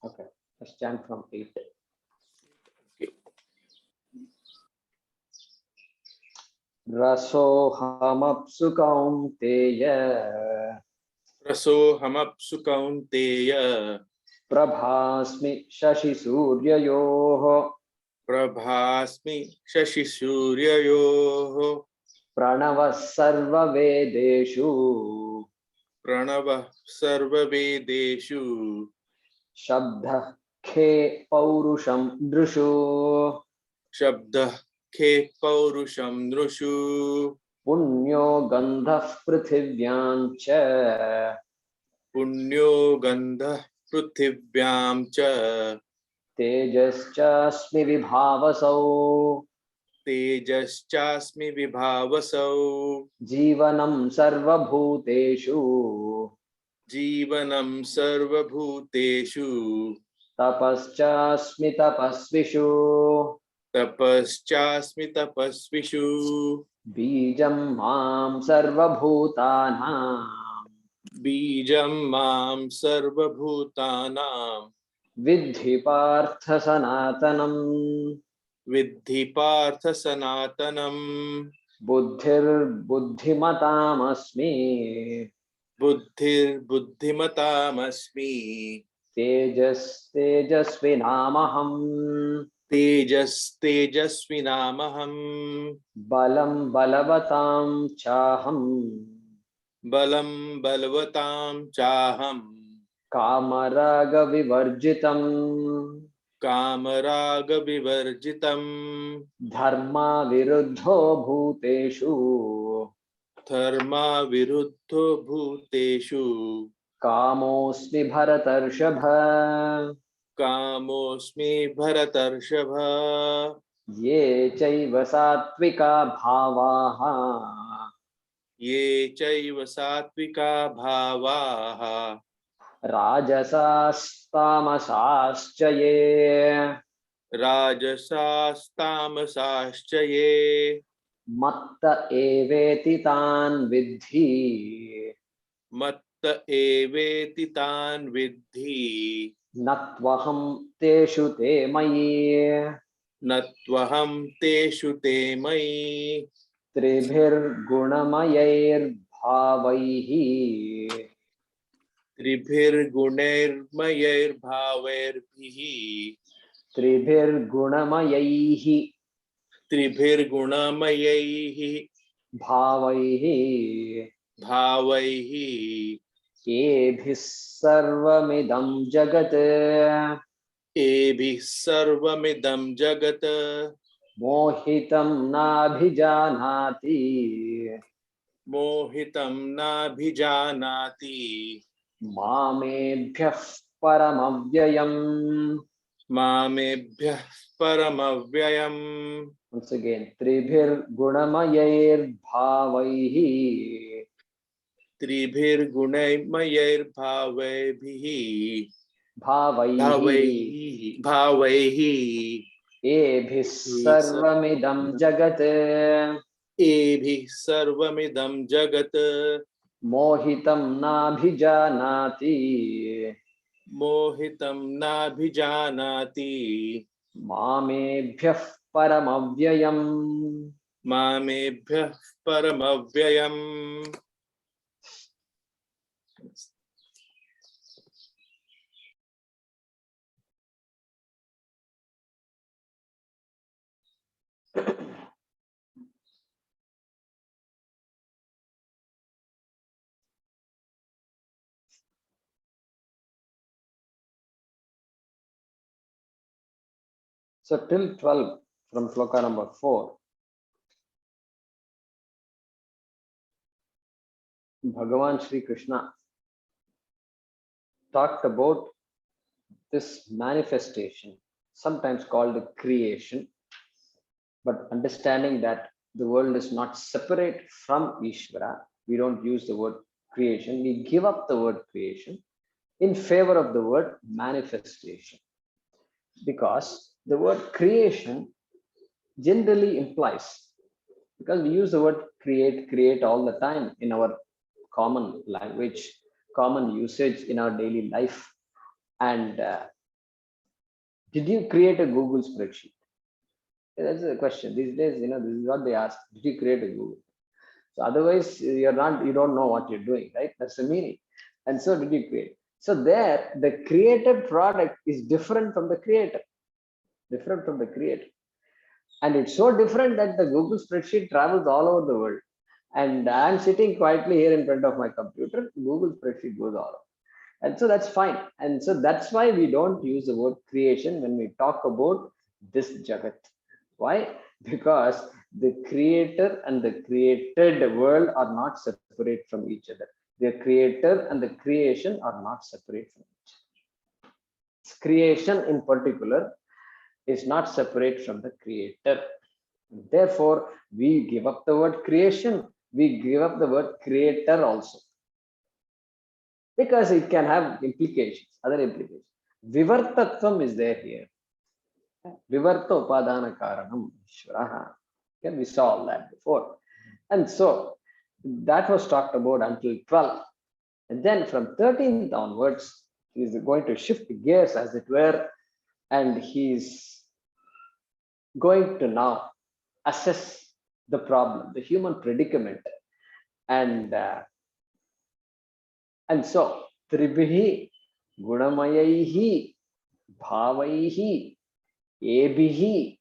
Okay, let's chant from 8. Rasohamapsu kaunteya रसोऽहमप्सु Kaunteya prabhasmi shashi suryayoho प्रभास्मि शशिसूर्ययोः pranavah sarva vedeshu प्रणवः सर्ववेदेषु shabdah khe paurusham drushu शब्दः खे पौरुषं नृषु punyo gandhah prithivyan cha पुण्यो गन्धः पृथिव्यां च तेजश्चास्मि विभावसौ तेजश्चास्मि विभावसौ जीवनं सर्वभूतेषु जीवनं सर्वभूतेषु तपश्चास्मि तपस्विषु तपश्चास्मि तपस्विषु बीजं मां सर्वभूतानां बीजं मां सर्वभूतानां विद्धि पार्थ सनातनम् विद्धि पार्थ सनातनम् बुद्धिर्बुद्धिमतामस्मि बुद्धिर्बुद्धिमतामस्मि तेजस्तेजस्विनामहम् तेजस्तेजस्विनामहम् बलं बलवतां चाहम् बलं बलवतां चाहम् कामरागविवर्जितम् कामरागविवर्जितम् धर्माविरुद्धो भूतेषु धर्माविरुद्धो भूतेषु कामोऽस्मि भरतर्षभ कामोऽस्मि भरतर्षभ ये चैव सात्विका भावाः ये चैव सात्विका भावाः राजसास्तामसाश्च ये राजसास्तामसाश्च ये मत्त एवेति तान् विद्धि मत्त एवेति तान् विद्धि न त्वहं तेषु ते मयि न त्वहं तेषु ते मयि त्रिभिर्गुणमयैर्भावैः त्रिभिर्गुणैर्मयैर्भावैर्भिः त्रिभिर्गुणमयैः त्रिभिर्गुणमयैः भावैः भावैः येभिः सर्वमिदं जगत् एभिः सर्वमिदं जगत् मोहितं नाभिजानाति मोहितं नाभिजानाति मामेभ्यः परमव्ययम्. मामेभ्यः परमव्ययम्. Once again, त्रिभिर्गुणमयैर्भावैः त्रिभिर्गुणमयैर्भावैभिः भावैः भावैः एभिः सर्वमिदं जगत् एभिः सर्वमिदं जगत् मोहितं नाभिजानाति मोहितं नाभिजानाति मामेभ्यः परमव्ययम्. मामेभ्यः परमव्ययम्. So till 12 from shloka number 4, Bhagavan Sri Krishna talked about this manifestation, sometimes called creation, but understanding that the world is not separate from Ishvara. We don't use the word creation. We give up the word creation in favor of the word manifestation. Because the word creation generally implies, because we use the word create all the time in our common language, common usage in our daily life. And Did you create a Google spreadsheet? That's the question. These days, this is what they ask. Did you create a Google? So otherwise, you don't know what you're doing, right? That's the meaning. And so did you create? So there, the created product is different from the creator, different from the creator. And it's so different that the Google spreadsheet travels all over the world. And I'm sitting quietly here in front of my computer, Google spreadsheet goes all over. And so that's fine. And so that's why we don't use the word creation when we talk about this Jagat. Why? Because the creator and the created world are not separate from each other. The creator and the creation are not separate from each other. Creation in particular is not separate from the creator. Therefore, we give up the word creation, we give up the word creator also, because it can have implications, other implications. Vivartatvam is there here. Vivarta upadana karanam Ishvaraha. Okay, we saw all that before. And so that was talked about until 12. And then from 13th onwards, he's going to shift gears, as it were, and he's going to now assess the problem, the human predicament. And so, Tribihi, Gunamayahi, Bhavaihi, Ebihi,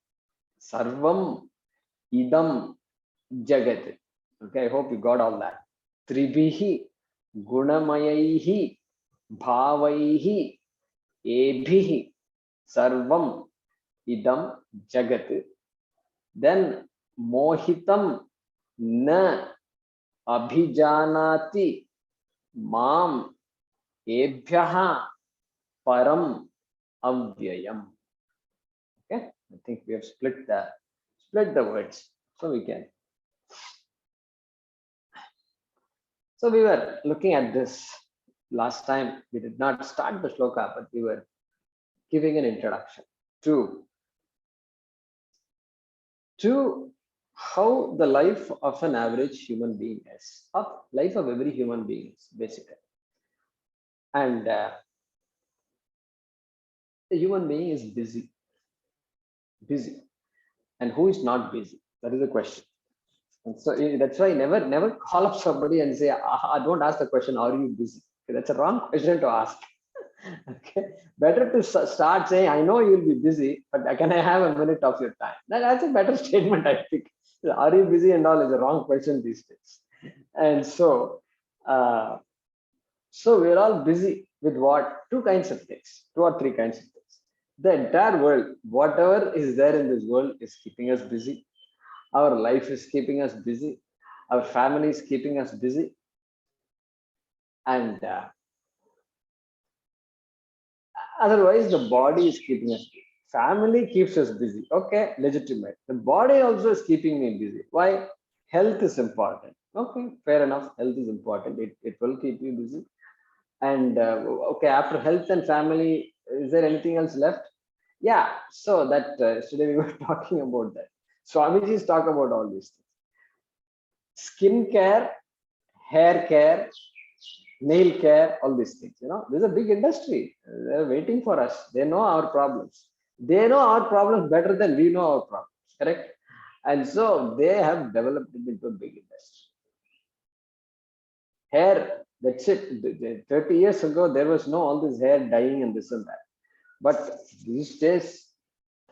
Sarvam, Idam, Jagat. Okay, I hope you got all that. Tribihi, Gunamayahi, Bhavaihi, Ebihi, Sarvam, Idam, Jagat. Then Mohitam na Abhijanati Mam Ebhyaha Param Avyayam. Okay, I think we have split the words, so we can. So we were looking at this last time. We did not start the shloka, but we were giving an introduction to how the life of an average human being is, of life of every human being is, basically. And the human being is busy. And who is not busy? That is the question. And so that's why never call up somebody and say, don't ask the question, are you busy? Okay, that's a wrong question to ask. Okay, better to start saying, I know you'll be busy, but can I have a minute of your time? That's a better statement, I think. Are you busy and all is a wrong question these days. And so we're all busy with what? Two kinds of things, two or three kinds of things. The entire world, whatever is there in this world, is keeping us busy. Our life is keeping us busy. Our family is keeping us busy. And otherwise, the body is keeping us busy. Family keeps us busy. Okay, legitimate. The body also is keeping me busy. Why? Health is important. Okay, fair enough. Health is important. It will keep you busy. And okay, after health and family, is there anything else left? Yeah. So that today we were talking about that. Swamiji's talk about all these things. Skin care, hair care, nail care, all these things. There's a big industry. They're waiting for us. They know our problems. They know our problems better than we know our problems. Correct? And so they have developed it into a big industry. Hair, that's it. 30 years ago, there was no all this hair dyeing and this and that. But these days,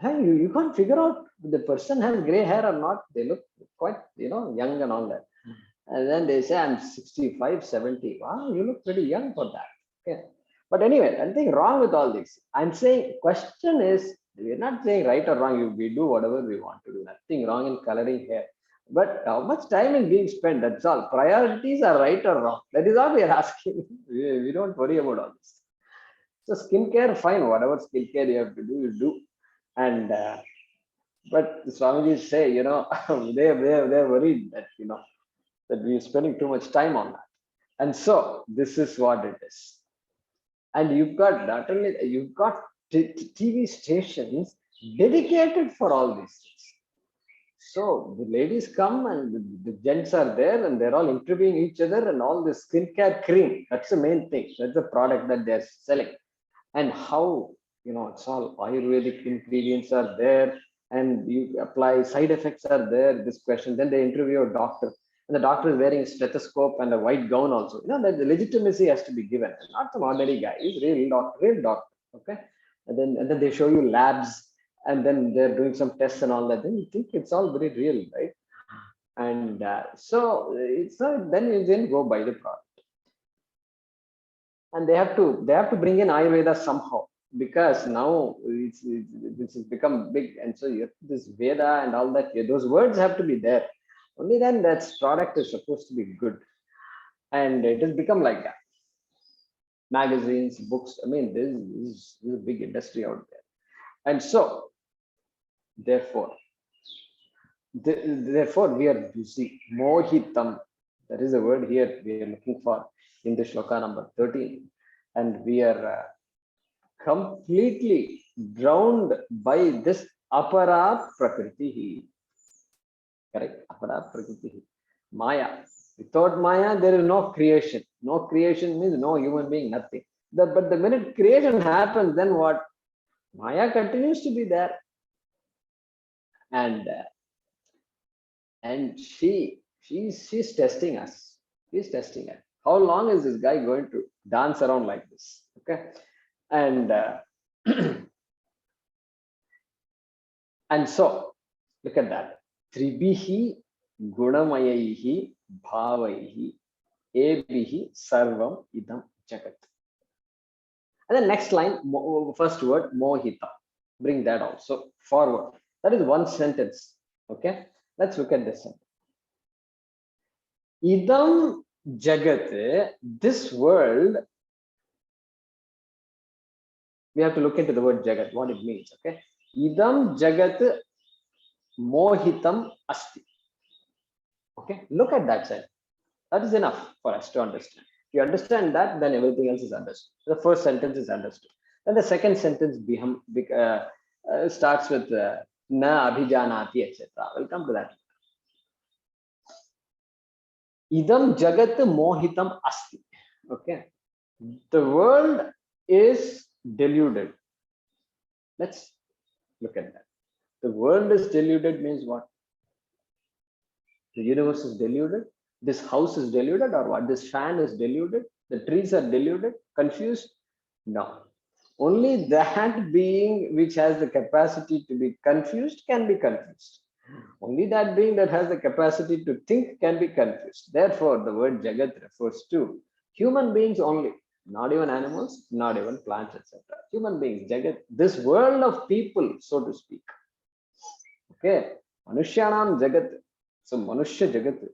hey, you can't figure out if the person has gray hair or not. They look quite, young and all that. And then they say, I'm 65, 70. Wow, you look pretty young for that. Okay. But anyway, nothing wrong with all this. I'm saying, question is, we're not saying right or wrong. We do whatever we want to do. Nothing wrong in coloring hair. But how much time is being spent? That's all. Priorities are right or wrong. That is all we are asking. We don't worry about all this. So skincare, fine. Whatever skincare you have to do, you do. And but Swamiji say, they're worried that that we're spending too much time on that. And so this is what it is. And you've got not only you've got TV stations dedicated for all these things. So the ladies come and the gents are there and they're all interviewing each other and all this skincare cream. That's the main thing. That's the product that they're selling. And how it's all Ayurvedic ingredients are there, and you apply, side effects are there, this question. Then they interview a doctor, and the doctor is wearing a stethoscope and a white gown also. That the legitimacy has to be given. Not some ordinary guy, he's real doctor. Okay. And then they show you labs, and then they're doing some tests and all that. Then you think it's all very real, right? And so it's not, then you then go by the product. And they have to bring in Ayurveda somehow, because now this has become big, and so you have this Veda and all that. Those words have to be there. Only then that product is supposed to be good, and it has become like that. Magazines, books. I mean, this is a big industry out there, and so therefore, we are busy. Mohitam. That is the word here we are looking for in the shloka number 13, and we are completely drowned by this apara prakriti. Correct? Apara prakriti. Maya. Without Maya, there is no creation. No creation means no human being, nothing. But the minute creation happens, then what? Maya continues to be there. And she's testing us. She's testing us. How long is this guy going to dance around like this? Okay. And and so look at that. Tribihi gunamayahi bhavaihi ebihi sarvam idam jagat. And the next line, first word, mohita. Bring that also forward. That is one sentence. Okay. Let's look at this sentence. Idam jagat, this world, we have to look into the word jagat, what it means. Okay. Idam jagat mohitam asti. Okay. Look at that side. That is enough for us to understand. If you understand that, then everything else is understood. The first sentence is understood. Then the second sentence starts with na abhijanati, etc. We'll come to that. Idam jagat mohitam asti. Okay. The world is deluded. Let's look at that. The world is deluded means what? The universe is deluded. This house is deluded, or what? This fan is deluded. The trees are deluded, confused. No. Only that being which has the capacity to be confused can be confused. Only that being that has the capacity to think can be confused. Therefore, the word Jagat refers to human beings only, not even animals, not even plants, etc. Human beings, Jagat, this world of people, so to speak. Okay, Manushyanam Jagat, so Manushya Jagat,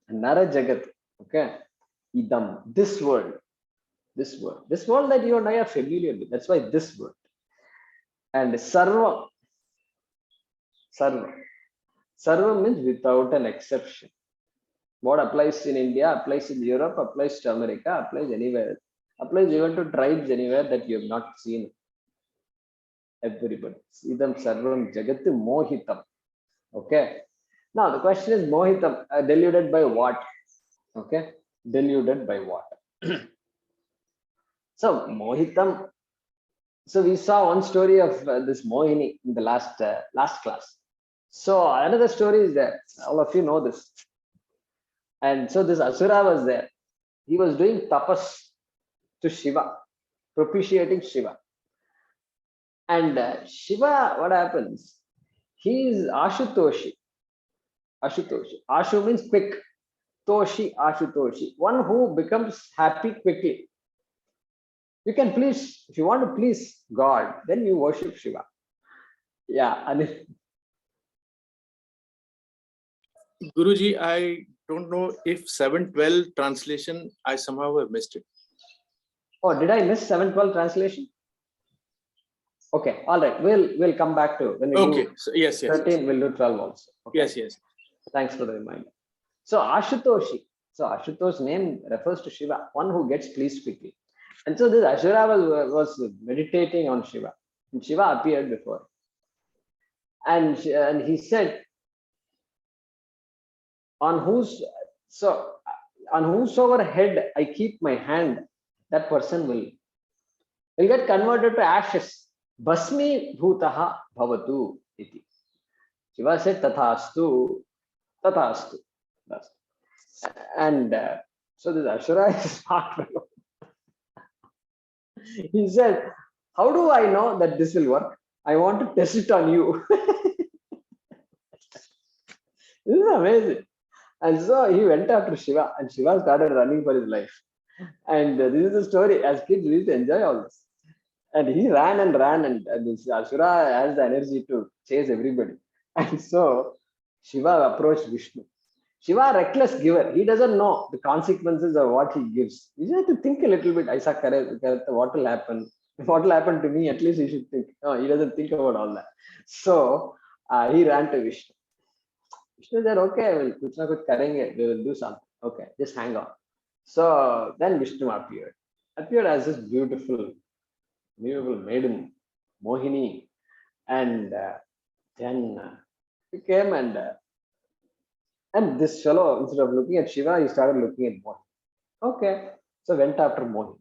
Nara Jagat, okay, Idam, this world that you and I are familiar with. That's why this word. And Sarva means without an exception. What applies in India, applies in Europe, applies to America, applies anywhere. Applies even to tribes anywhere that you have not seen. Everybody. Idam Sarvam Jagat Mohitam. Okay. Now the question is Mohitam, deluded by what? Okay. Deluded by what? So Mohitam. So we saw one story of this Mohini in the last class. So another story is there. All of you know this. And so this Asura was there. He was doing tapas to Shiva, propitiating Shiva. And Shiva, what happens? He is Ashutoshi. Ashu means quick. Toshi, Ashutoshi. One who becomes happy quickly. You can please, if you want to please God, then you worship Shiva. Yeah. And Guruji, I don't know if 712 translation, I somehow have missed it. oh, did I miss 712 translation? Okay, all right. We'll come back to when we do So, yes. 13, we'll do 12 also. Okay? Yes. Thanks for the reminder. So Ashutoshi. So Ashutosh's name refers to Shiva, one who gets pleased quickly. And so this Ashura was meditating on Shiva. And Shiva appeared before. And he said, on whosoever head I keep my hand, that person will get converted to ashes. Basmi bhutaha bhavatu iti. Shiva said, Tathastu, Tathastu. And so this Ashura is smart fellow. He said, how do I know that this will work? I want to test it on you. This is amazing. And so he went after Shiva, and Shiva started running for his life. And this is the story. As kids, we used to enjoy all this. And he ran and ran, and this Asura has the energy to chase everybody. And so Shiva approached Vishnu. Shiva, reckless giver. He doesn't know the consequences of what he gives. You just have to think a little bit. Aisa kare, what will happen? What will happen to me? At least he should think. No, he doesn't think about all that. So he ran to Vishnu. Vishnu said, okay, well, kuch na kuch karenge. We will do something. Okay, just hang on. So then Vishnu appeared as this beautiful maiden, Mohini, and then he came and this fellow, instead of looking at Shiva, he started looking at Mohini. Okay, so went after Mohini,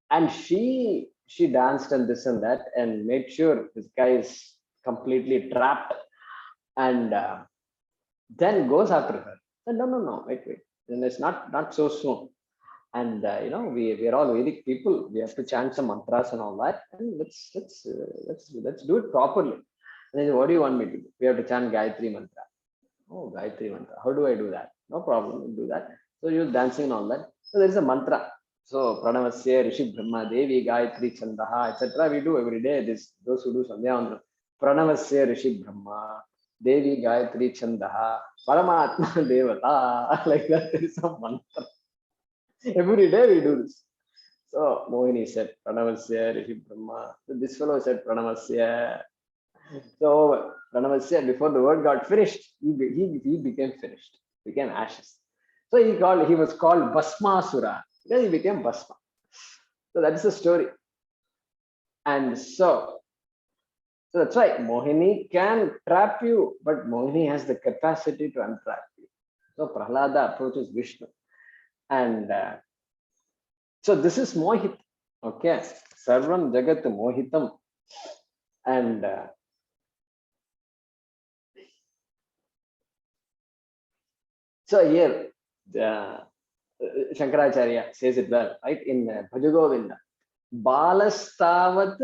and she danced and this and that, and made sure this guy is completely trapped, and then goes after her. Said, no, wait. Then it's not so soon. And we are all Vedic people. We have to chant some mantras and all that, and let's do it properly. And he said, what do you want me to do? We have to chant Gayatri mantra. Oh, Gayatri mantra. How do I do that? No problem, we'll do that. So you're dancing and all that. So there is a mantra. So Pranavasya, Rishi Brahma, Devi, Gayatri, Chandaha, etc. We do every day. Those who do Sandhya, Pranavasya, Rishi Brahma, Devi, Gayatri, Chandaha, Paramatma, Devata. Like that, there is a mantra. Every day we do this. So Mohini said, Pranavasya, Rishi Brahma. So this fellow said, Pranavasya. So Pranavasya, before the word got finished, he became finished, became ashes. So he was called Bhasmasura. Then he became Bhasma. So that's the story. And so that's why Mohini can trap you, but Mohini has the capacity to untrap you. So Prahlada approaches Vishnu. And so this is Mohit. Okay. Sarvam Jagat Mohitam. And so here, Shankaracharya says it well, right? In Bhajagovinda. Balastavat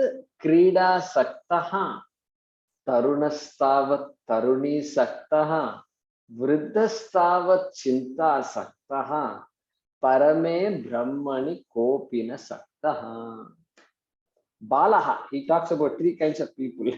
Krida Saktaha, Tarunastavat Taruni Saktaha, Vriddhastavat Chinta Saktaha, Parame Brahmani Kopina Saktaha. Balaha, he talks about three kinds of people.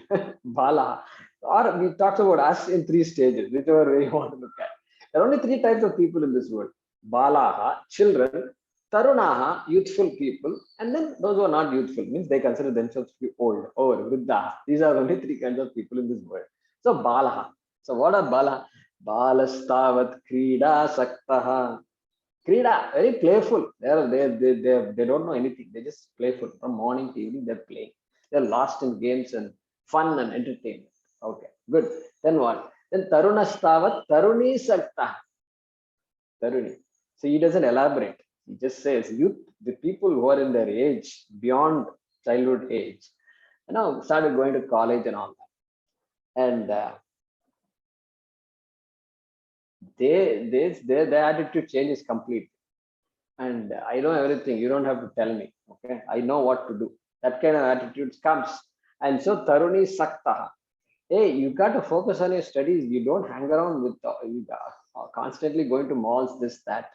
Balaha. Or he talks about us in three stages, whichever way you want to look at. There are only three types of people in this world. Balaha, children, Tarunaha, youthful people, and then those who are not youthful, means they consider themselves to be old, over, Vriddha. These are only three kinds of people in this world. So Balaha. So what are Balaha? Balastavat Krida Saktaha. Krida, very playful. They don't know anything. They're just playful. From morning to evening, they're playing. They're lost in games and fun and entertainment. Okay, good. Then what? Then Tarunastavat Taruni Sakta. Taruni. So he doesn't elaborate. He just says youth, the people who are in their age, beyond childhood age, started going to college and all that. And their attitude changes completely. And I know everything. You don't have to tell me. Okay, I know what to do. That kind of attitude comes. And so Taruni Sakta. Hey, you got to focus on your studies. You don't hang around with constantly going to malls, this, that.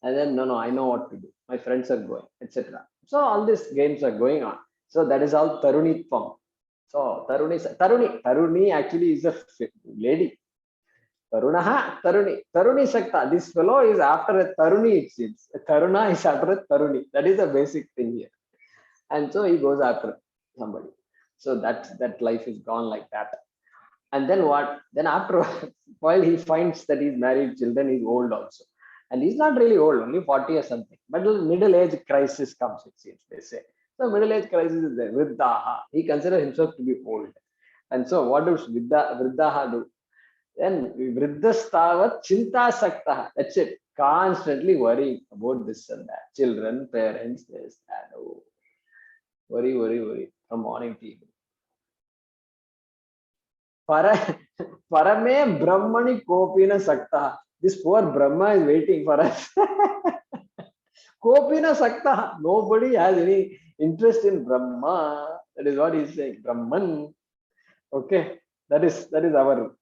And then, no, I know what to do. My friends are going, etc. So all these games are going on. So that is all Tarunitvam. So Taruni actually is a lady. Tarunaha, Taruni Sakta. This fellow is after a Taruni, it seems. A Taruna is after a Taruni. That is the basic thing here. And so he goes after somebody. So that life is gone like that. And then what? Then after a while, he finds that he's married, children, he's old also. And he's not really old, only 40 or something. But middle age crisis comes, it seems, they say. So middle age crisis is there. Vriddhaha. He considers himself to be old. And so what does Vriddhaha do? Then Vriddhastavat Chinta Saktaha. That's it. Constantly worrying about this and that. Children, parents, this, that. Oh. Worry. from morning to evening. Parame Brahmani Kopina Sakta. This poor Brahma is waiting for us. Kopina Sakta. Nobody has any interest in Brahma. That is what he's saying. Brahman. Okay. That is our.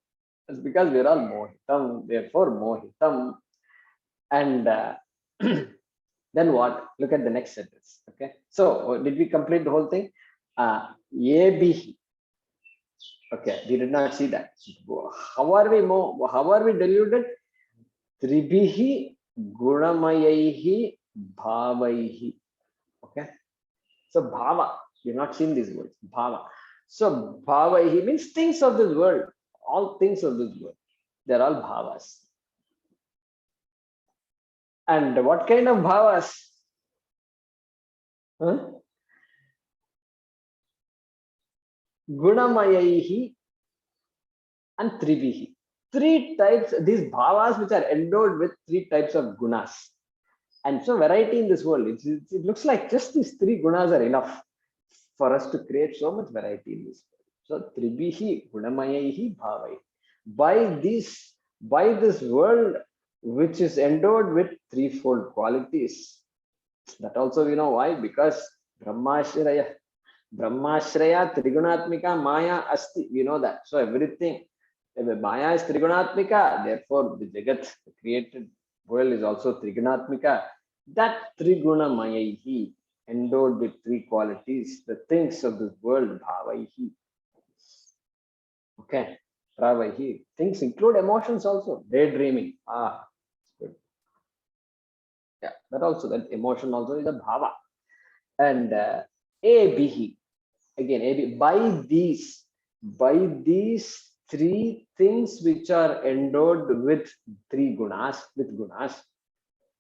It's because we're all mohitam. Therefore, mohitam. And then what? Look at the next sentence. Okay. So, did we complete the whole thing? Yebihi. Okay, we did not see that. How are we deluded? Tribihi gunamayahi bhavaihi. Okay. So bhava, you've not seen these words. Bhava. So bhavaihi means things of this world. All things of this world. They're all bhavas. And what kind of bhavas? Huh? Gunamayahi and tribihi. Three types, these bhavas which are endowed with three types of gunas. And so variety in this world, it looks like just these three gunas are enough for us to create so much variety in this world. So tribihi gunamayahi bhavai. By this world which is endowed with threefold qualities. That also we know why, because Brahmashraya Trigunatmika Maya Asti. We know that. So everything, Maya is Trigunatmika, therefore the Jagat, the created world, is also Trigunatmika. That Triguna Mayahi, endowed with three qualities, the things of this world, Bhavaihi. Okay, Bhavaihi. Things include emotions also, daydreaming. Good. Yeah, that emotion also is a Bhava. And Abhi. Again, AB, by these three things which are endowed with gunas,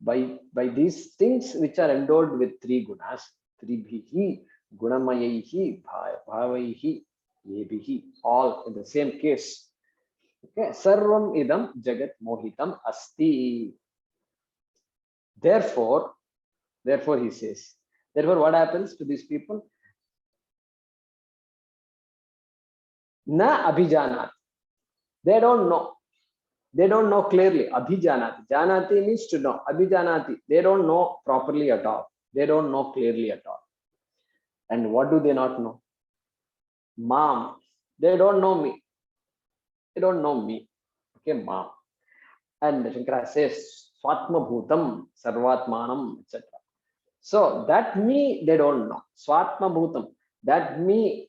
by these things which are endowed with three gunas, tribhihi, gunamayihi, bhavaihi, yebihi, all in the same case. Okay, sarvam idam jagat mohitam asti. Therefore he says, therefore what happens to these people? Na abhijanat. They don't know. They don't know clearly. Abhijanati. Janati means to know. Abhijanati. They don't know properly at all. They don't know clearly at all. And what do they not know? Mam. They don't know me. They don't know me. Okay, Mam. And Shankara says, Swatma Bhutam, Sarvatmanam, etc. So that me, they don't know. Swatma Bhutam. That me,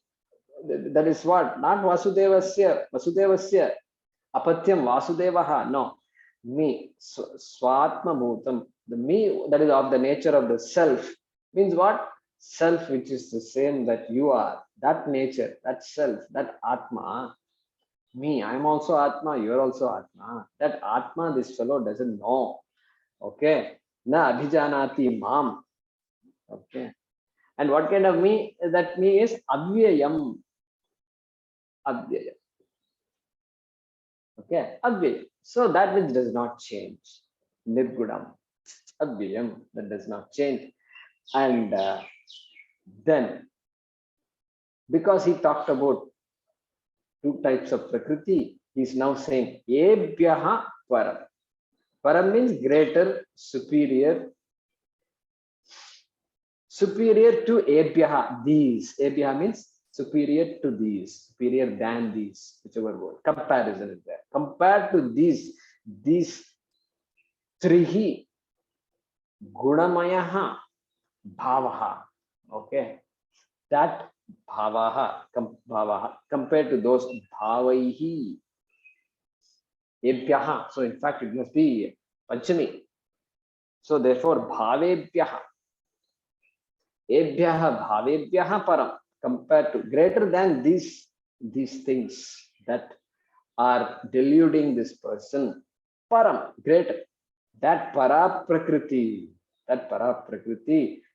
that is what? Not Vasudevasya. Apatyam Vasudevaha. No. Me. Swatma Bhutam. The me that is of the nature of the self means what? Self which is the same that you are. That nature, that self, that Atma. Me, I am also Atma, you are also Atma. That Atma, this fellow doesn't know. Okay. Na abhijanati mam. Okay. And what kind of me? That me is avyayam. Adhyaya. Okay, Adhyaya. So that which does not change. Nirgudam. Adhyayam, that does not change. And then, because he talked about two types of Prakriti, he is now saying, Ebhyaha Param. Param means greater, superior. Superior to Ebhyaha, these. Ebhyaha means superior to these, superior than these, whichever word. Comparison is there. Compared to these trihi gunamayaha bhavaha. Okay. That bhavaha compared to those bhavaihi. Ebhyaha. So in fact, it must be Panchami. So therefore, bhavebhyaha. Ebhyaha bhavebhyaha param. Compared to, greater than these things that are deluding this person. Param, greater. That para prakriti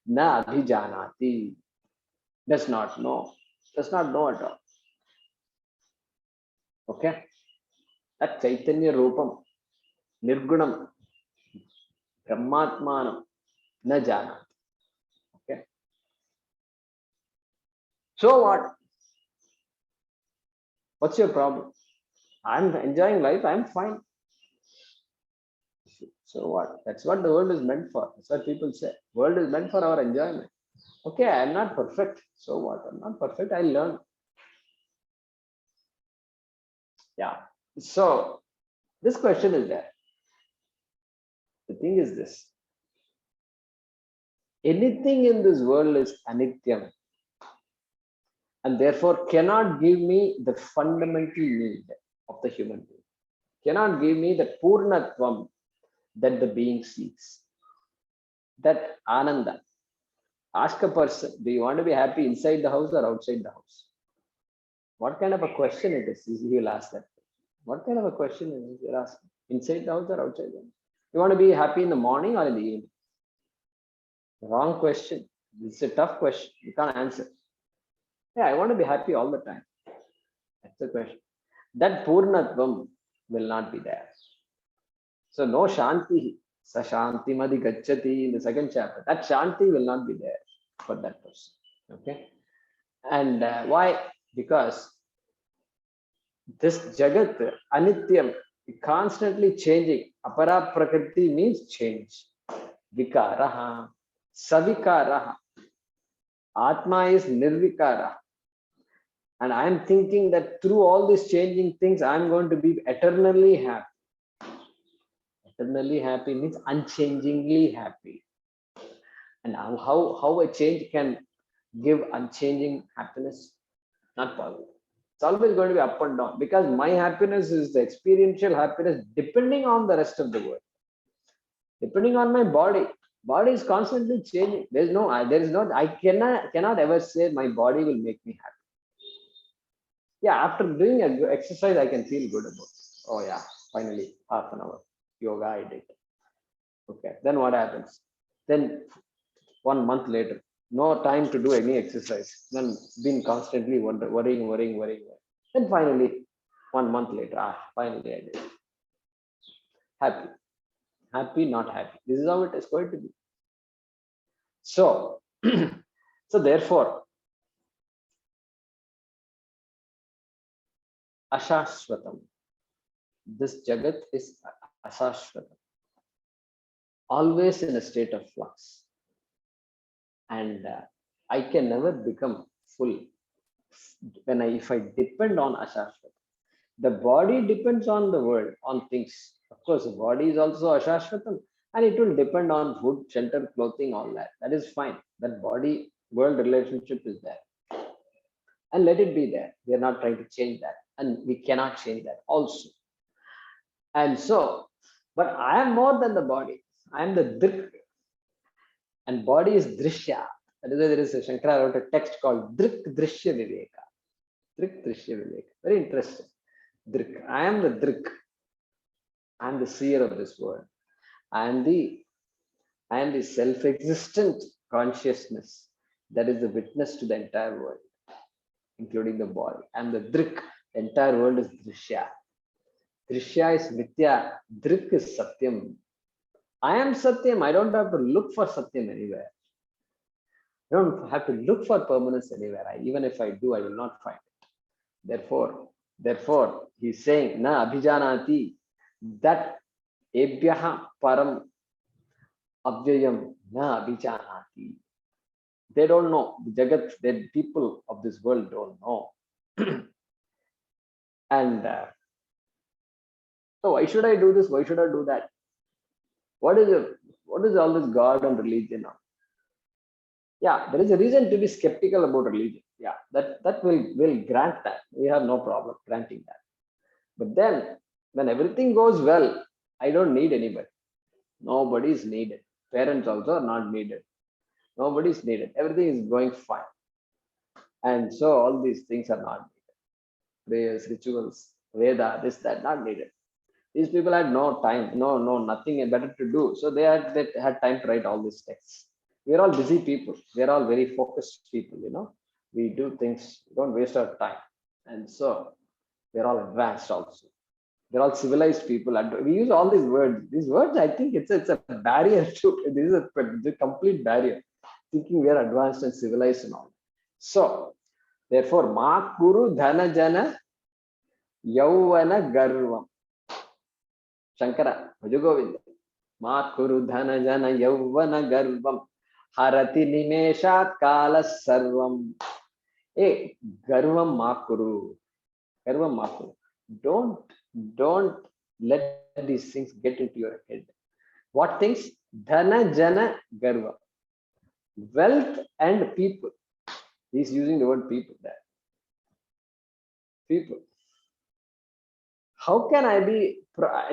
na abhijanati, does not know at all. Okay. That Chaitanya Rupam, Nirgunam, Brahmatmanam, na janati. Okay. So what? What's your problem? I'm enjoying life. I'm fine. So what? That's what the world is meant for. That's what people say. World is meant for our enjoyment. Okay, I'm not perfect. So what? I'm not perfect. I learn. Yeah. So this question is there. The thing is this. Anything in this world is anityam and therefore cannot give me the fundamental need of the human being. Cannot give me the purnatvam that the being seeks. That ananda. Ask a person, do you want to be happy inside the house or outside the house? What kind of a question it is? You will ask that. What kind of a question is it you're asking? Inside the house or outside the house? You want to be happy in the morning or in the evening? Wrong question. It's a tough question. You can't answer. Yeah, I want to be happy all the time. That's the question. That purnatvam will not be there. So no shanti. Sa shanti madi gacchati in the second chapter. That shanti will not be there for that person. Okay. And why? Because this jagat, anityam, constantly changing. Apara prakriti means change. Vikaraha, savikaraha. Atma is nirvikara. And I'm thinking that through all these changing things, I'm going to be eternally happy. Eternally happy means unchangingly happy. And how a change can give unchanging happiness? Not possible. It's always going to be up and down because my happiness is the experiential happiness depending on the rest of the world, depending on my body. Body is constantly changing. There is no, I cannot ever say my body will make me happy. Yeah, after doing a exercise, I can feel good about it. Oh yeah, finally half an hour yoga I did. Okay, then what happens? Then 1 month later, no time to do any exercise. Then been constantly worrying. Then finally, 1 month later, finally I did. Happy, happy, not happy. This is how it is going to be. So, so therefore, ashashvatam. This jagat is ashashvatam, always in a state of flux, and I can never become full if I depend on ashashvatam. The body depends on the world, on things. Of course, the body is also ashashvatam, and it will depend on food, shelter, clothing, all that. That is fine. That body world relationship is there. And let it be there. We are not trying to change that. And we cannot change that also. And so, but I am more than the body. I am the drik. And body is drishya. That is why there is a Shankara wrote a text called Drik Drishya Viveka. Drik Drishya Viveka. Very interesting. Drik. I am the drik. I am the seer of this world. I am the self-existent consciousness that is the witness to the entire world, including the body. I am the drik. The entire world is drishya. Drishya is Mithya, Drik is Satyam. I am Satyam. I don't have to look for Satyam anywhere. I don't have to look for permanence anywhere. Even if I do, I will not find it. Therefore, he's saying, Na abhijanati, that ebhyaha param avyayam na abhijanati. They don't know. The Jagat, the people of this world don't know. And so why should I do this? Why should I do that? What is all this God and religion? Yeah, there is a reason to be skeptical about religion. Yeah, that will grant that. We have no problem granting that. But then when everything goes well, I don't need anybody. Nobody is needed. Parents also are not needed. Nobody is needed. Everything is going fine. And so all these things are not needed. Prayers, rituals, Veda, this, that, not needed. These people had no time, nothing better to do. So they had time to write all these texts. We're all busy people. We're all very focused people, We do things, don't waste our time. And so we're all advanced also. They're all civilized people. We use all these words. These words, I think it's a barrier to, this is a complete barrier. Thinking we are advanced and civilized and all. So Therefore, ma kuru dhana jana yauvana garvam. Shankara, Bhajagovinda. Ma kuru dhana jana yauvana garvam. Harati nimeshat kala sarvam. Hey, garvam ma kuru. Garvam ma kuru. Don't, don't let these things get into your head. What things? Dhana jana garva. Wealth and people. He's using the word people there. People. How can I be?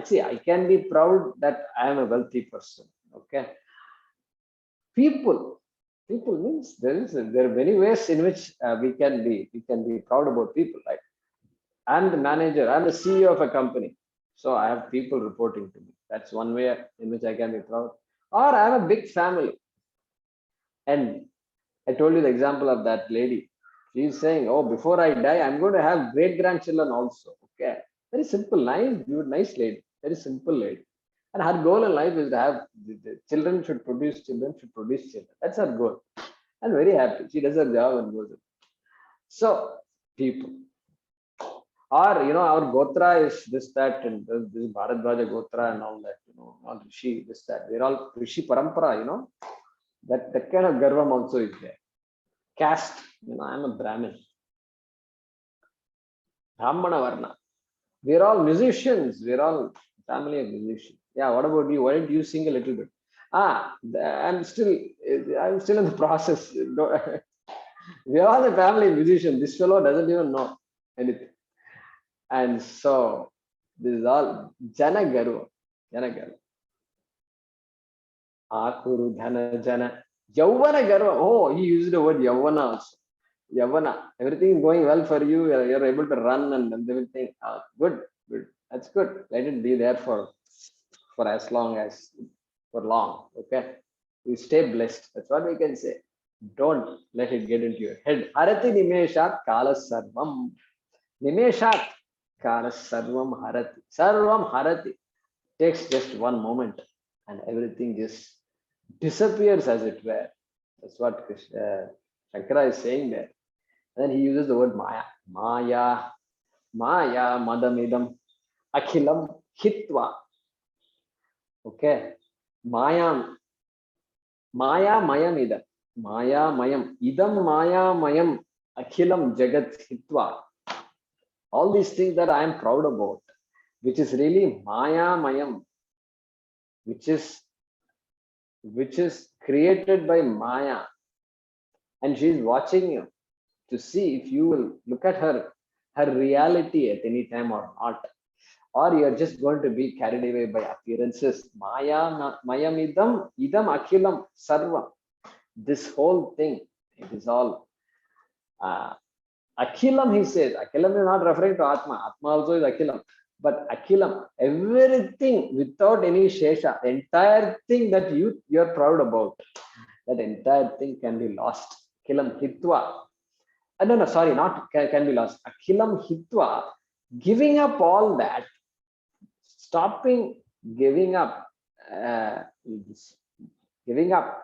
See, I can be proud that I am a wealthy person. Okay. People. People means there are many ways in which we can be proud about people. Like I'm the manager. I'm the CEO of a company. So I have people reporting to me. That's one way in which I can be proud. Or I have a big family. And I told you the example of that lady. She's saying, "Oh, before I die, I'm going to have great grandchildren also." Okay, very simple, nice, nice lady, very simple lady. And her goal in life is to have the children should produce children, should produce children. That's her goal. And very happy. She does her job and goes. So people, or our Gotra is this, that, and this Bharadwaja Gotra and all that. All Rishi, this, that. We're all Rishi Parampara. That kind of garvam also is there. Caste, I'm a Brahmin. Brahmana Varna. We're all musicians. We're all family of musicians. Yeah, what about you? Why don't you sing a little bit? I'm still in the process. We're all a family of musicians. This fellow doesn't even know anything. And so this is all Jana Garu. Jana Garu. Akuru Dhana Jana. Yauvana Garva. Oh, he used the word Yauvana also. Yavana, everything is going well for you. You're able to run and everything. Good, good. That's good. Let it be there for as long as for long. Okay, you stay blessed. That's what we can say. Don't let it get into your head. Harati nimeshat kala sarvam. Nimeshat kala sarvam harati. Sarvam harati. Takes just one moment and everything just disappears as it were. That's what Shankara is saying there. Then he uses the word Maya. Maya, Maya, Madamidam, Akhilam, Hitva. Okay. Maya, Maya, Mayam Idam. Maya, Mayam. Idam, Maya, Mayam, Akhilam, Jagat, Hitva. All these things that I am proud about, which is really Maya, Mayam, which is created by Maya. And she is watching you to see if you will look at her reality at any time or not, or you're just going to be carried away by appearances. Mayam idam akhilam sarvam. This whole thing, it is all akhilam. He says akhilam is not referring to atma. Atma also is akhilam, but akhilam, everything without any shesha, the entire thing that you're proud about, that entire thing can be lost. Akhilam hitva. No, sorry, not can be lost. Akhilam hitva, giving up all that, stopping, giving up, giving up,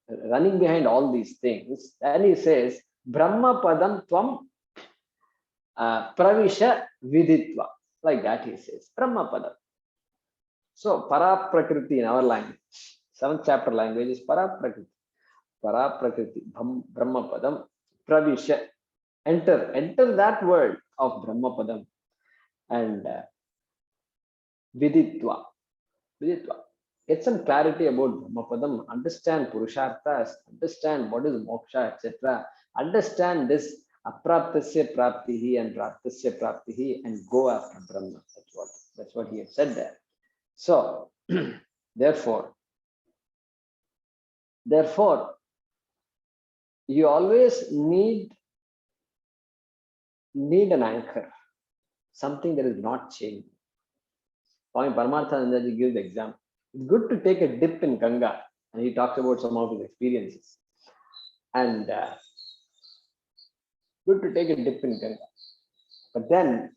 running behind all these things. Then he says, Brahma padam tvam pravisha viditva. Like that he says, Brahma padam. So, para prakriti in our language, 7th chapter language is para prakriti. Para prakriti, Brahma padam, pravisha. Enter that world of Brahmapadam and Viditva. Get some clarity about Brahmapadam, understand Purusharthas, understand what is moksha, etc. Understand this apraptasya praptihi and praptasya praptihi and go after Brahma. That's what he had said there. So, therefore, you always need an anchor, something that is not changing. Swami Paramarthanandaji gives the example. It's good to take a dip in Ganga, and he talks about some of his experiences. And good to take a dip in Ganga, but then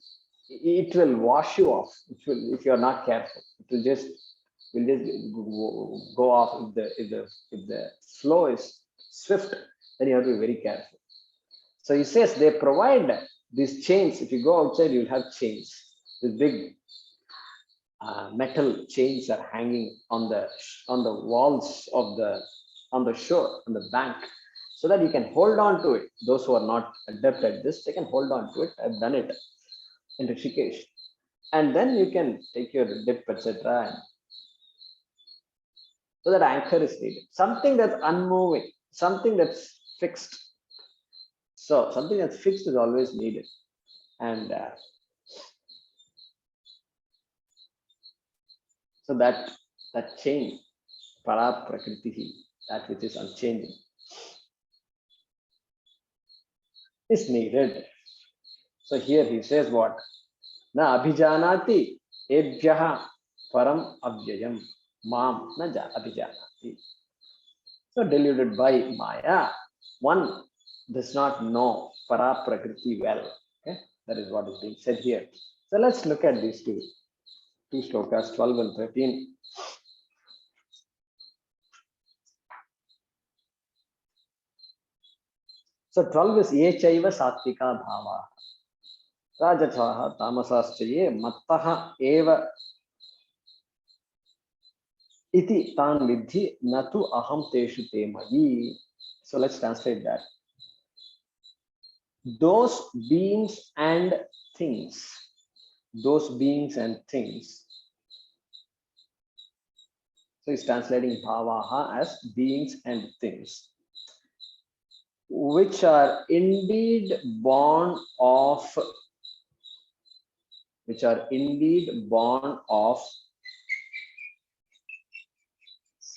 it will wash you off. If you are not careful, it will just go off. If the flow is swift, then you have to be very careful. So he says they provide these chains. If you go outside, you'll have chains. These big metal chains are hanging on the walls of the shore, on the bank, so that you can hold on to it. Those who are not adept at this, they can hold on to it. I've done it in Rishikesh. And then you can take your dip, etc. So that anchor is needed. Something that's unmoving, something that's fixed. So something that's fixed is always needed. And so that chain, para prakriti, that which is unchanging, is needed. So here he says what? Na abhijanati ebhyaha param avyayam mam na abhijanati. So deluded by Maya, one does not know para prakriti well. Okay? That is what is being said here. So let's look at these two shlokas, 12 and 13. So 12 is ye chaiva sattvika bhava. Rajatsaha tamasaschaye mattaha eva iti tan vidhi natu aham teshu te mayi. So let's translate that. Those beings and things, so he's translating bhavaha as beings and things, which are indeed born of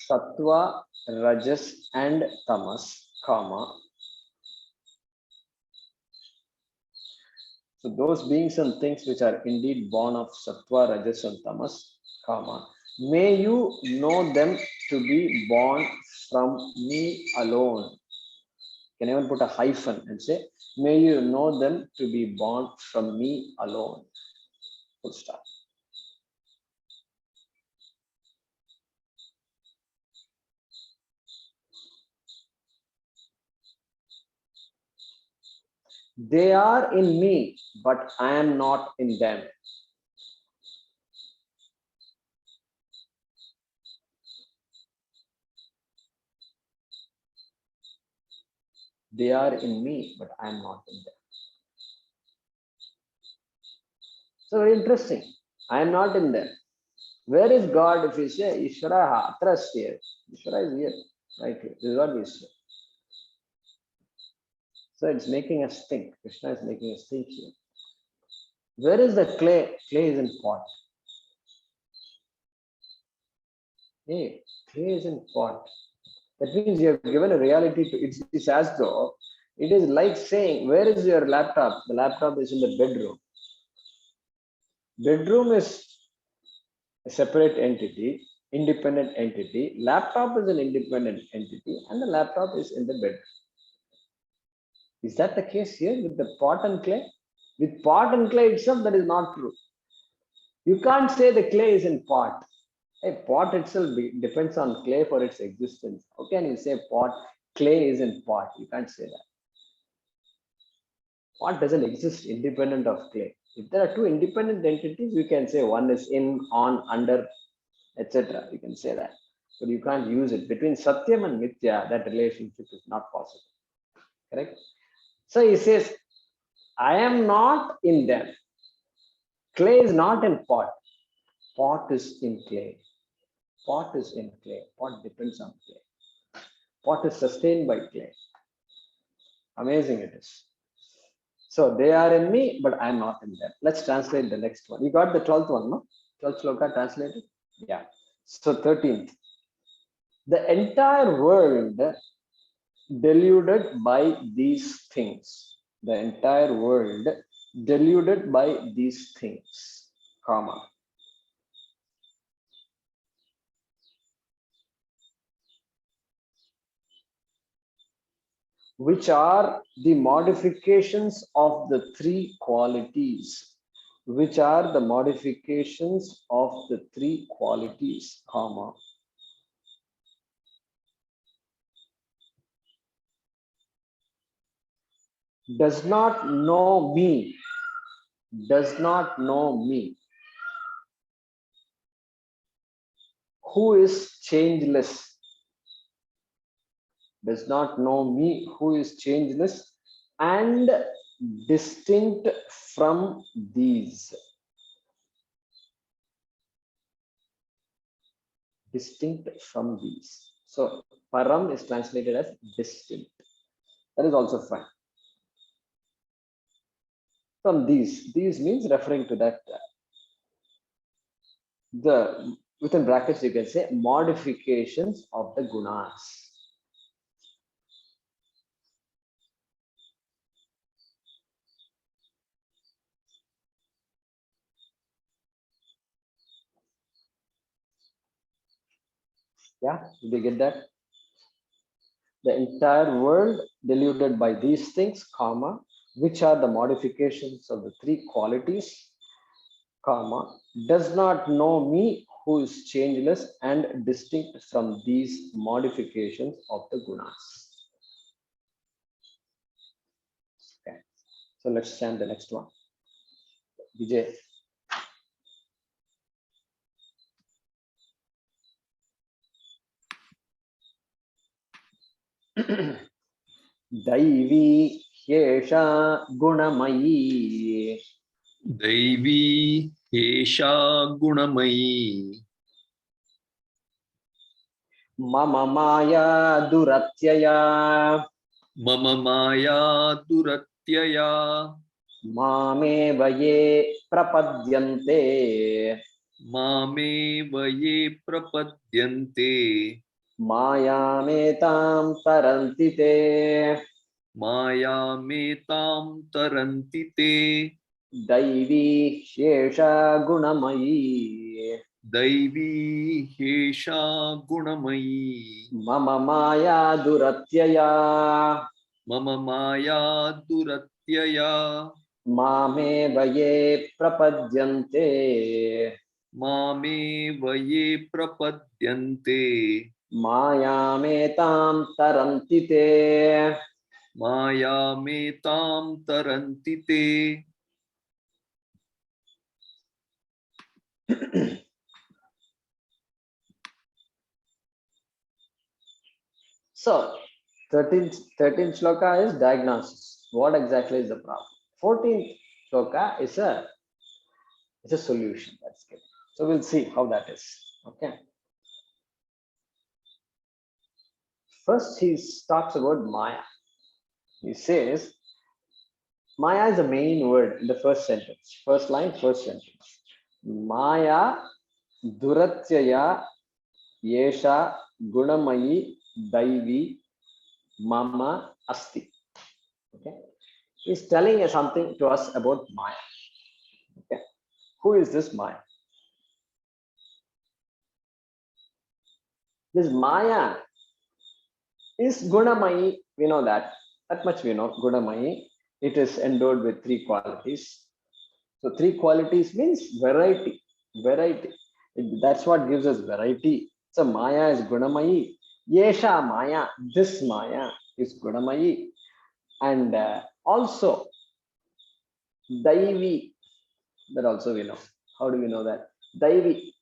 sattva, rajas and tamas, karma. So those beings and things which are indeed born of sattva, rajas and tamas, karma, may you know them to be born from me alone. Can even put a hyphen and say, may you know them to be born from me alone. Full stop. They are in me, but I am not in them. They are in me, but I am not in them. So very interesting. I am not in them. Where is God? If you say Ishvara Atrasya, Ishvara is here, right here. This is what we say. So it's making us think. Krishna is making us think here. Where is the clay? Clay is in pot. Hey, clay is in pot. That means you have given a reality to it. It's as though it is like saying, where is your laptop? The laptop is in the bedroom. Bedroom is a separate entity, independent entity. Laptop is an independent entity, and the laptop is in the bedroom. Is that the case here with the pot and clay? With pot and clay itself, that is not true. You can't say the clay is in pot. A pot itself depends on clay for its existence. How can you say clay is in pot? You can't say that. Pot doesn't exist independent of clay. If there are two independent entities, you can say one is in, on, under, etc. You can say that. But you can't use it. Between Satyam and Mithya, that relationship is not possible. Correct? So he says, I am not in them. Clay is not in pot. Pot is in clay. Pot is in clay. Pot depends on clay. Pot is sustained by clay. Amazing it is. So they are in me, but I am not in them. Let's translate the next one. You got the 12th one, no? 12th shloka translated? Yeah. So 13th. The entire world deluded by these things. The entire world deluded by these things. Karma. Which are the modifications of the three qualities. Which are the modifications of the three qualities, comma. does not know me, does not know me, who is changeless, does not know me, who is changeless and distinct from these. Distinct from these. So param is translated as distinct. That is also fine. From these means referring to that. The within brackets you can say modifications of the gunas. Yeah, did you get that? The entire world deluded by these things, comma, which are the modifications of the three qualities, comma, does not know me who is changeless and distinct from these modifications of the gunas. Okay, so let's chant the next one. Vijay. दैवी ह्येषा गुणमयी दैवी एषा गुणमयी मम माया दुरत्यया मम माया दुरत्यया मामेव ये प्रपद्यन्ते मामेव ये प्रपद्यन्ते मायामेतां तरन्ति ते मायामेतां तरन्ति ते दैवी ह्येषा गुणमयी दैवी ह्येषा गुणमयी मम माया दुरत्यया मम माया दुरत्यया मामेव ये प्रपद्यन्ते मामेव ये प्रपद्यन्ते मायामेतां तरन्ति ते मायामेतां तरन्ति ते. So 13th shloka is diagnosis. What exactly is the problem? 14th shloka is a solution. That's good. So we'll see how that is. Okay. First he talks about Maya. He says Maya is the main word in the first sentence. First line, first sentence. Maya duratyaya yesha gunamayi daivi mama asti. Okay. He's telling us something to us about Maya. Okay. Who is this Maya? This Maya is Gunamayi. We know that. That much we know. Gunamayi. It is endowed with three qualities. So three qualities means variety. Variety. That's what gives us variety. So Maya is Gunamayi. Yesha Maya. This Maya is Gunamayi. And also Daivi. That also we know. How do we know that? Daivi.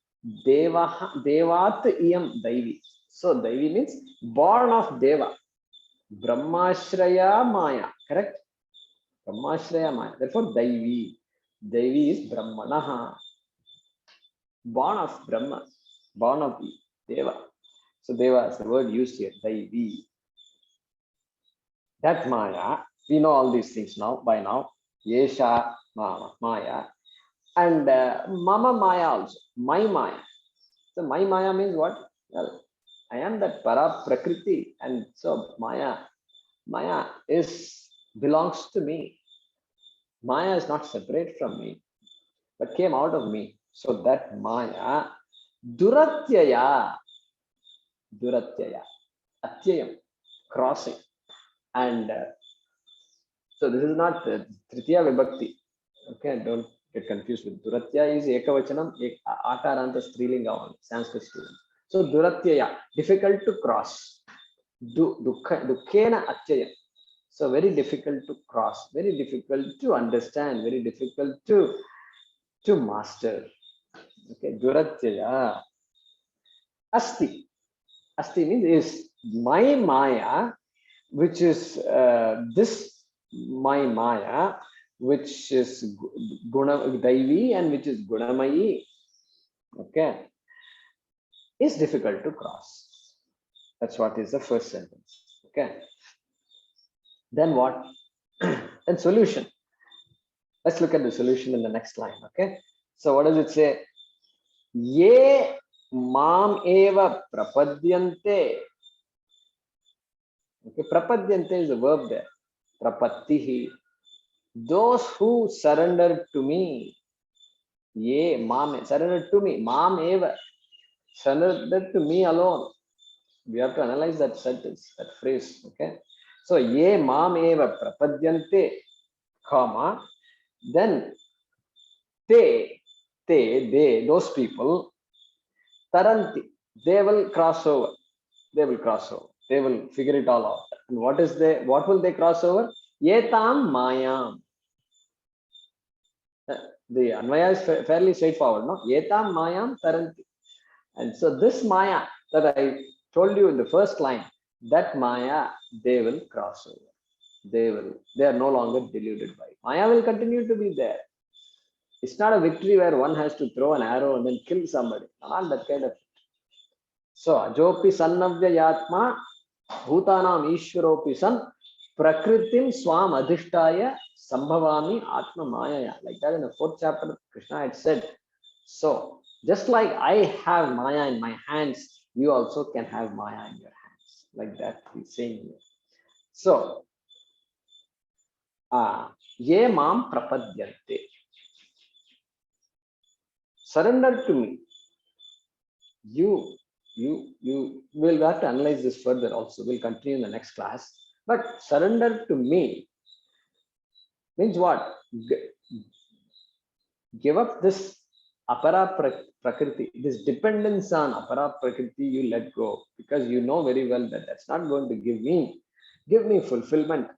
Devat iyam Daivi. So Daivi means born of Deva. Brahmashraya Maya. Correct? Brahmashraya Maya. Therefore Daivi. Daivi is Brahmanaha. Born of Brahma. Born of Deva. So Deva is the word used here. Daivi. That Maya. We know all these things now. By now. Yesha Maya. And Mama Maya also. My Maya. So my Maya means what? Well, I am that para prakriti, and so Maya belongs to me. Maya is not separate from me, but came out of me. So that Maya, duratyaya, atyayam, crossing, and so this is not tritiya vibhakti. Okay, don't get confused with duratya is ekavachanam, akaranta strilinga only, Sanskrit students. So duratyaya, difficult to cross. Dukkena atyayam. So very difficult to cross, very difficult to understand, very difficult to master. Okay, Duratyaya. Asti. Asti means is my Maya, which is this my Maya, which is Guna Daivi and which is Gunamayi. Okay, is difficult to cross. That's what is the first sentence. Okay. Then what? Then solution. Let's look at the solution in the next line. Okay. So what does it say? Ye mam eva prapadyante. Okay, prapadyante is a verb there. Prapattihi. Those who surrender to me. Ye mam, surrender to me. Mam eva. Surrender to me alone. We have to analyze that sentence, that phrase. Okay. So ye mam eva prapadyante, comma. Then they, those people, taranti, they will cross over. They will cross over. They will figure it all out. And what will they cross over? Yetam mayam. The Anvaya is fairly straightforward, no? Yetam mayam taranti. And so this Maya that I told you in the first line, that Maya, they will cross over. They are no longer deluded by it. Maya will continue to be there. It's not a victory where one has to throw an arrow and then kill somebody. Not that kind of. So, Ajopi Sannavya Yatma, Bhutanam Ishwaropi San, Prakritim Swam Adhishtaya, Sambhavami Atma Mayaya. Like that in the 4th chapter, Krishna had said. So, just like I have Maya in my hands, you also can have Maya in your hands. Like that, he's saying here. So, Ye Mam Prapadyante. Surrender to me. You will have to analyze this further also. We'll continue in the next class. But surrender to me means what? Give up this apara prakriti, this dependence on apara prakriti, you let go, because you know very well that that's not going to give me fulfillment.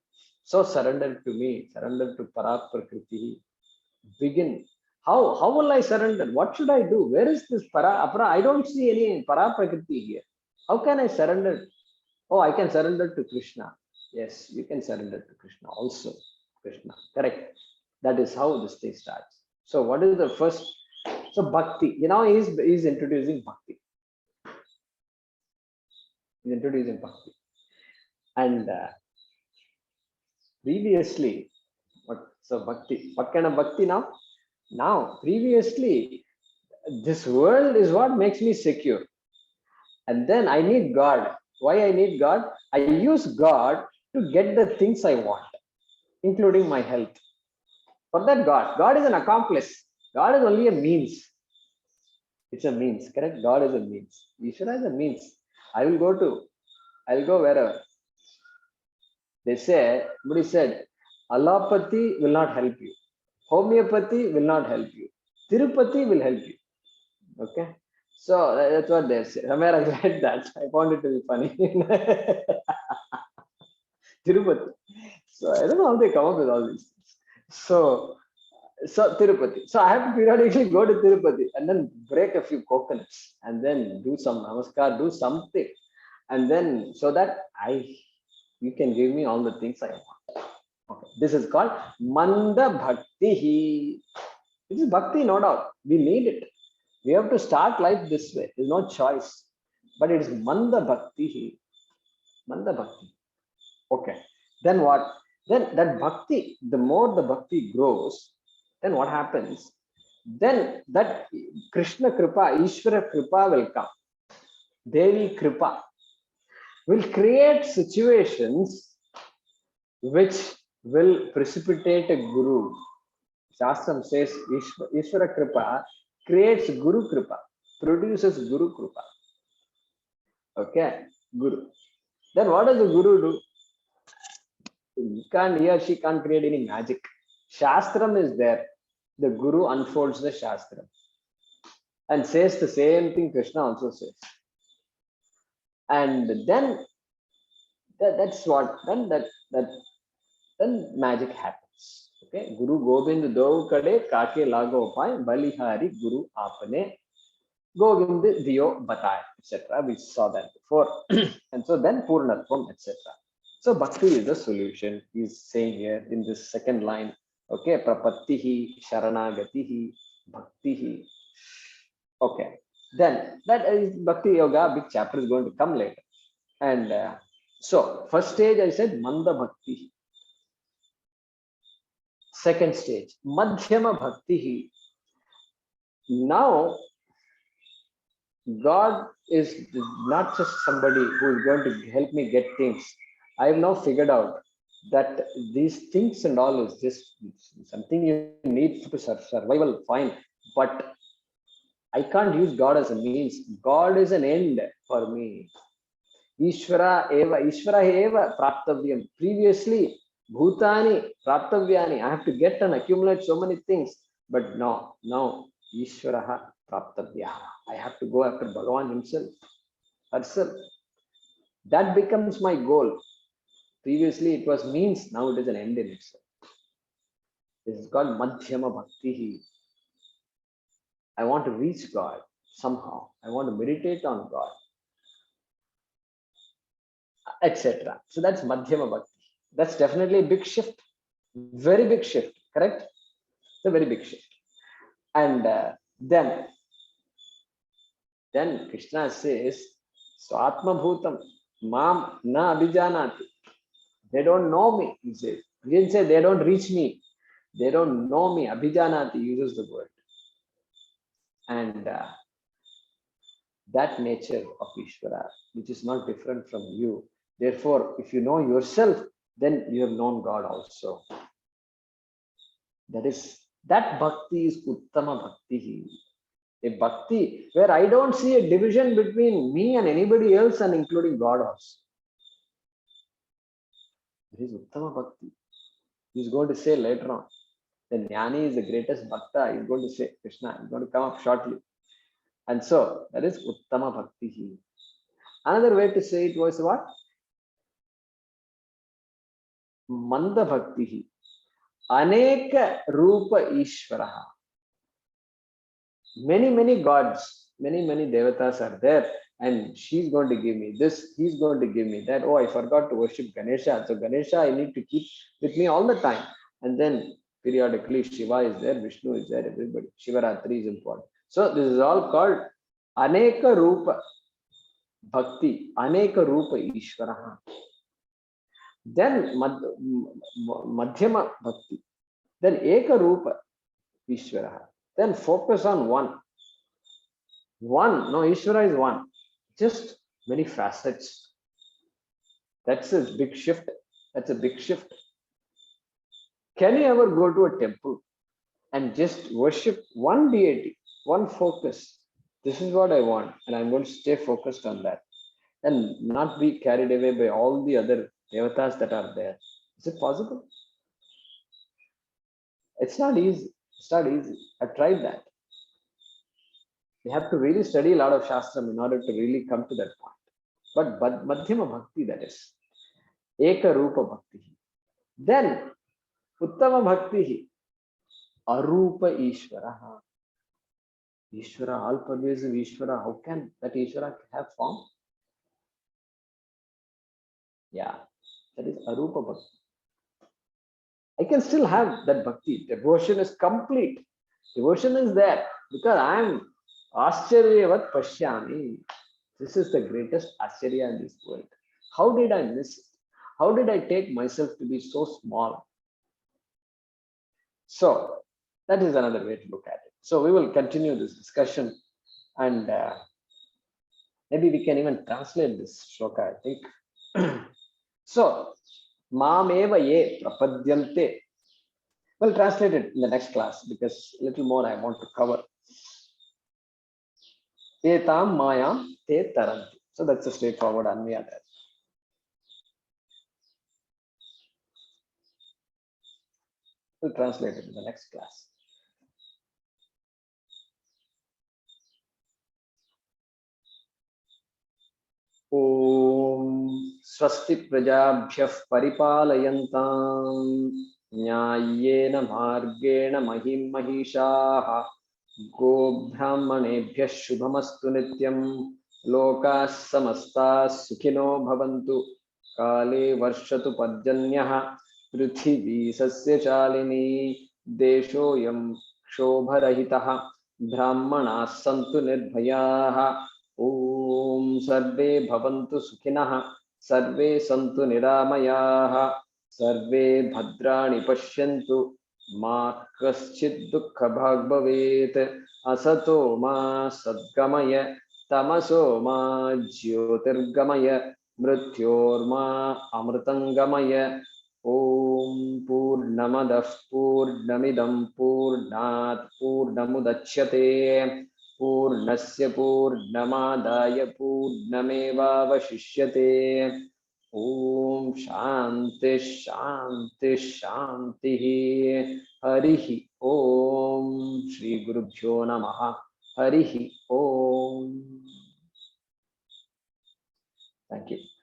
So surrender to me, surrender to para prakriti. Begin. How will I surrender? What should I do? Where is this apara? I don't see any para prakriti here. How can I surrender? Oh, I can surrender to Krishna. Yes, you can surrender to Krishna also. Krishna, correct. That is how this thing starts. So what is the first? So bhakti. He's introducing bhakti. He's introducing bhakti. And previously, bhakti. What kind of bhakti now? Now, previously, this world is what makes me secure. And then I need God. Why I need God? I use God to get the things I want, including my health. For that, God is an accomplice. God is only a means. It's a means, correct? God is a means. Ishvara is a means. I'll go wherever. Somebody said, allopathy will not help you. Homeopathy will not help you. Tirupati will help you. Okay. So that's what they say. Somewhere I read that. I found it to be funny. Tirupati. So I don't know how they come up with all these things. So Tirupati. So I have to periodically go to Tirupati and then break a few coconuts and then do some namaskar, do something. And then so that you can give me all the things I want. Okay. This is called Manda Bhakti. This is bhakti, no doubt. We need it. We have to start life this way. There's no choice. But it is Manda Bhakti. Manda Bhakti. Okay. Then what? Then that bhakti, the more the bhakti grows, then what happens? Then that Krishna Kripa, Ishvara Kripa will come. Devi Kripa will create situations which will precipitate a guru. Shastram says Ishvara Kripa creates Guru Kripa, produces Guru Kripa. Okay, Guru. Then what does the Guru do? He or she can't create any magic. Shastram is there. The Guru unfolds the Shastram and says the same thing Krishna also says. And then that's what, then that then magic happens. Okay, Guru Gobind do kade kake lago pai balihari Guru apne Govind Dio Batay, etc. We saw that before. And so then Purnatvam, etc. So Bhakti is the solution. He's saying here in this second line. Okay, Prapattihi, Sharanagatihi, Bhaktihi. Okay, then that is Bhakti Yoga, big chapter is going to come later. And so, first stage I said Manda Bhakti. Second stage, Madhyama Bhakti. Now, God is not just somebody who is going to help me get things. I have now figured out that these things and all is just something you need for survival, fine. But I can't use God as a means. God is an end for me. Ishvara eva praptavyam. Previously, bhutani praptavyani. I have to get and accumulate so many things. But now Ishvaraha praptavya. I have to go after Bhagavan himself, herself. That becomes my goal. Previously, it was means. Now it is an end in itself. This is called Madhyama Bhakti. I want to reach God somehow. I want to meditate on God, etc. So that's Madhyama Bhakti. That's definitely a big shift. Very big shift, correct? It's a very big shift. And then Krishna says, Swatma Bhutam, Mam na abhijanati. They don't know me, he says. He didn't say they don't reach me. They don't know me. Abhijanati uses the word. And that nature of Ishvara, which is not different from you. Therefore, if you know yourself, then you have known God also. That bhakti is Uttama Bhakti. A bhakti where I don't see a division between me and anybody else and including God also. There is Uttama Bhakti. He's going to say later on. The Jnani is the greatest bhakta. He's going to say, Krishna is going to come up shortly. And so that is Uttama Bhakti. Another way to say it was what? Manda Bhakti. Aneka Rupa Ishvaraha. Many gods, many devatas are there, and she's going to give me this, he's going to give me that. Oh, I forgot to worship Ganesha. So Ganesha I need to keep with me all the time. And then periodically Shiva is there, Vishnu is there, everybody. Shivaratri is important. So this is all called Aneka Rupa Bhakti, Aneka Rupa Ishvaraha. Then Madhyama Bhakti. Then Eka Rupa Ishvaraha. Then focus on one. One, no, Ishvara is one. Just many facets. That's a big shift. That's a big shift. Can you ever go to a temple and just worship one deity, one focus? This is what I want, and I'm going to stay focused on that and not be carried away by all the other devatas that are there. Is it possible? It's not easy. It's not easy. I've tried that. You have to really study a lot of Shastram in order to really come to that point. But Madhyama Bhakti, that is. Eka Rupa Bhakti. Then Uttama Bhakti. Arupa Ishvaraha. Ishvara, all pervasive Ishvara. How can that Ishvara have form? Yeah, that is Arupa Bhakti. I can still have that Bhakti. Devotion is complete. Devotion is there because I am Ascharyavat Pashyami. This is the greatest Ascharya in this world. How did I miss it? How did I take myself to be so small? So that is another way to look at it. So we will continue this discussion, and maybe we can even translate this shloka, I think. So, Mameva ye prapadyante. We'll translate it in the next class because a little more I want to cover. Etam mayam te taranti. So that's a straightforward Anvaya there. We'll translate it in the next class. ॐ स्वस्ति प्रजाभ्यः परिपालयन्तां न्याय्येन मार्गेण महिं महिषाः गोब्राह्मणेभ्यः शुभमस्तु नित्यं लोकाः समस्ताः सुखिनो भवन्तु काले वर्षतु पर्जन्यः पृथिवी सस्यशालिनी देशोऽयं क्षोभरहितः ब्राह्मणाः सन्तु निर्भयाः ॐ सर्वे भवन्तु सुखिनः सर्वे सन्तु निरामयाः सर्वे भद्राणि पश्यन्तु मा कश्चित् दुःखभाग् भवेत् असतो मा सद्गमय तमसो मा ज्योतिर्गमय मृत्योर्मा अमृतङ्गमय ॐ पूर्णमदः पूर्णमिदं पूर्णात् पूर्णमुदच्यते पूर्णस्य पूर्णमादाय पूर्णमेवावशिष्यते ॐ शान्ति शान्ति शान्तिः हरिः ॐ श्री गुरुभ्यो नमः हरिः ॐ। Thank you.